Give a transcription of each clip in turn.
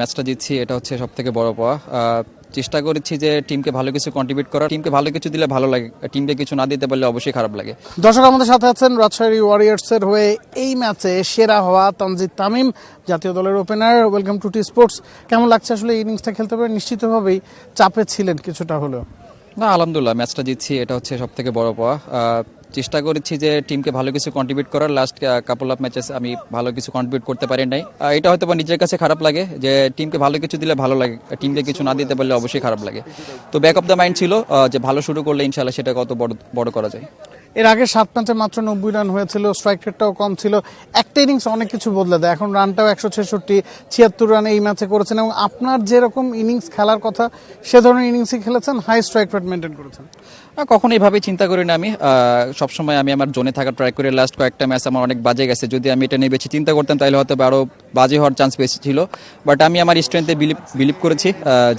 ম্যাচটা জিতছি, এটা হচ্ছে সবথেকে বড় পাওয়া। চেষ্টা করেছি যে টিমকে ভালো কিছু কন্ট্রিবিউট করার। টিমকে ভালো কিছু দিলে ভালো লাগে, টিমকে কিছু না দিতে পারলে অবশ্যই খারাপ লাগে। দর্শক আমাদের সাথে আছেন রাজশাহী ওয়ারিয়র্সের হয়ে এই ম্যাচে সেরা হওয়া তানজিদ তামিম, জাতীয় দলের opener. Welcome to T Sports. কেমন লাগছে আসলে এই ইনিংসটা খেলতে পারে? নিশ্চিতভাবেই চাপে ছিলেন কিছুটা হলেও। না, আলহামদুলিল্লাহ ম্যাচটা জিতছি, এটা হচ্ছে সবথেকে বড় পাওয়া। চেষ্টা করেছি যে টিমকে ভালো কিছু কন্ট্রিবিউট করার। লাস্ট কাপল অফ ম্যাচেস আমি ভালো কিছু কন্ট্রিবিউট করতে পারি নাই। এটা হয়তো বা নিজের কাছে খারাপ লাগে যে টিমকে ভালো কিছু দিলে ভালো লাগে, টিমকে কিছু না দিতে পারলে অবশ্যই খারাপ লাগে। তো ব্যাক অফ দ্য মাইন্ড ছিল যে ভালো শুরু করলে ইনশাল্লাহ সেটা কত বড় করা যায়। এর আগে 7 ম্যাচে মাত্র 90 রান হয়েছিল, স্ট্রাইক রেটটাও কম ছিল। একটা ইনিংস অনেক কিছু বদলে দেয়। এখন রানটাও 166, 76 রানে এই ম্যাচে করেছেন এবং আপনার যেরকম ইনিংস খেলার কথা সে ধরনের ইনিংসই খেলেছেন, হাই স্ট্রাইক রেট মেনটেন করেছেন। কখনো এইভাবে চিন্তা করি না আমি। সবসময় আমি আমার জোনে থাকার ট্রাই করি। লাস্ট কয়েকটা ম্যাচ আমার অনেক বাজে গেছে, যদি আমি এটা নিয়ে বেশি চিন্তা করতাম তাহলে হয়তো আরও বাজে হওয়ার চান্স বেশি ছিল। বাট আমি আমার স্ট্রেংথে বিলিভ করেছি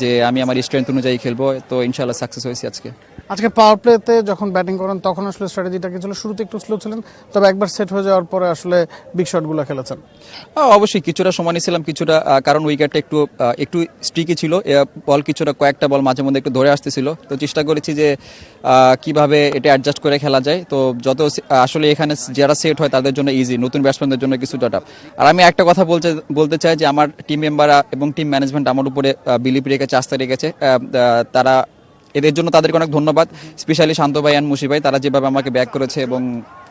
যে আমি আমার স্ট্রেংথ অনুযায়ী খেলবো, তো ইনশাল্লাহ সাকসেস হয়েছি আজকে। আজকে পাওয়ার প্লেতে যখন ব্যাটিং করেন তখন আসলে স্ট্র্যাটেজিটা কি ছিল? শুরুতে একটু স্লো ছিলেন, তবে একবার সেট হয়ে যাওয়ার পরে আসলে বিগ শটগুলো খেলেছেন। অবশ্যই কিছুটা সময় নিয়েছিলাম, কিছুটা কারণ উইকেটটা একটু স্ট্রিকি ছিল। বল কয়েকটা বল মাঝে মধ্যে একটু ধরে আসতেছিল, তো চেষ্টা করেছি যে কিভাবে এটা অ্যাডজাস্ট করে খেলা যায়। তো যত আসলে এখানে যারা সেট হয় তাদের জন্য ইজি, নতুন ব্যাটসম্যানদের জন্য কিছুটা টাফ। আর আমি একটা কথা বলতে চাই যে আমার টিম মেম্বার এবং টিম ম্যানেজমেন্ট আমার উপরে বিলিভ রেখেছে, আস্থা রেখেছে। তারা এদের জন্য তাদেরকে অনেক ধন্যবাদ। স্পেশালি শান্ত ভাই অ্যান্ড মুশি ভাই, তারা যেভাবে আমাকে ব্যাক করেছে, এবং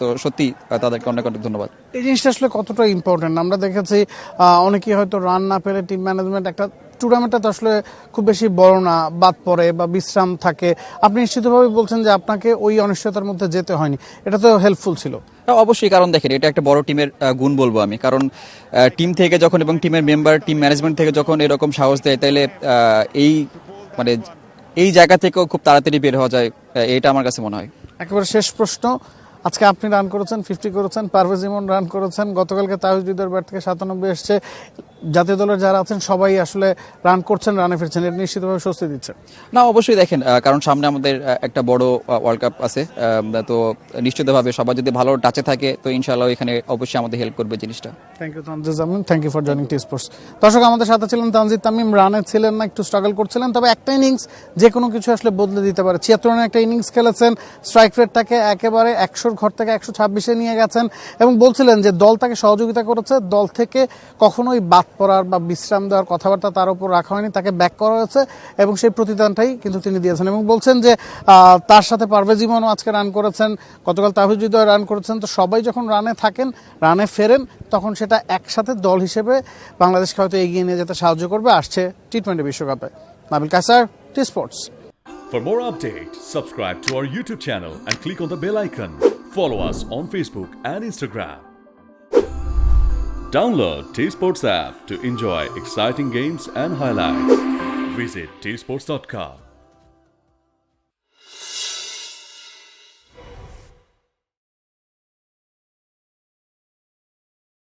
তো সত্যি তাদেরকে অনেক অনেক ধন্যবাদ। এই জিনিসটা আসলে কতটা ইম্পর্টেন্ট আমরা দেখেছি। অনেকেই হয়তো রান না পেলে টিম ম্যানেজমেন্ট, একটা টুর্নামেন্টটা তো আসলে খুব বেশি বড় না, বাদ পড়ে বা বিশ্রাম থাকে। আপনি নিশ্চিতভাবে বলছেন যে আপনাকে ওই অনিশ্চয়তার মধ্যে যেতে হয়নি, এটা তো হেল্পফুল ছিল। অবশ্যই, কারণ দেখেন এটা একটা বড় টিমের গুণ বলবো আমি। কারণ টিম থেকে যখন এবং টিমের মেম্বার, টিম ম্যানেজমেন্ট থেকে যখন এরকম সাহস দেয়, তাইলে এই জায়গা থেকেও খুব তাড়াতাড়ি বের হওয়া যায়, এটা আমার কাছে মনে হয়। একেবারে শেষ প্রশ্ন, আজকে আপনি রান করেছেন, 50 করেছেন, পারভেজ ইমন রান করেছেন, গতকালকে তাহিদ হৃদয়ের ব্যাট থেকে 97 এসছে। জাতীয় দলের যারা আছেন সবাই আসলে রান করছেন, রানে ফিরছেন, এটা নিশ্চিতভাবে স্বস্তি দিচ্ছে। না, অবশ্যই দেখেন, কারণ সামনে আমাদের একটা বড় ওয়ার্ল্ড কাপ আছে। তো নিশ্চিতভাবে সবাই যদি ভালো টাচে থাকে তো ইনশাআল্লাহ এখানে অবশ্যই আমাদের হেল্প করবে জিনিসটা। Thank you Tanzid Tamim, thank you for joining T sports. দর্শক আমাদের সাথে ছিলেন তানজিদ তামিম। রানে ছিলেন না, একটু স্ট্রাগল করছিলেন, তবে একটা ইনিংস যে কোনো কিছু আসলে বদলে দিতে পারে। 76 রানের একটা ইনিংস খেলেছেন, স্ট্রাইক রেটটাকে একেবারে 100-র ঘর থেকে 126-এ নিয়ে গেছেন এবং বলছিলেন যে দল তাকে সহযোগিতা করেছে, দল থেকে কখনোই বাদ পড়ার বা বিশ্রাম দেওয়ার কথাবার্তা তার উপর রাখা হয়নি, তাকে ব্যাক করা হয়েছে এবং সেই প্রতিদানটাই কিন্তু তিনি দিয়েছেন। এবং বলছেন যে তার সাথে পারভেজ ইমনও আজকে রান করেছেন, গতকাল তাহিদ হৃদয় রান করেছেন। তো সবাই যখন রানে থাকেন, রানে ফেরেন, তখন সেটা একসাথে দল হিসেবে বাংলাদেশকে হয়তো এগিয়ে নিয়ে যেতে সাহায্য করবে আসছে টি-20 বিশ্বকাপে। Nabil Kaiser, T Sports. For more updates, subscribe to our YouTube channel and click on the bell icon. Follow us on Facebook and Instagram. Download T-Sports app to enjoy exciting games and highlights. Visit tsports.com.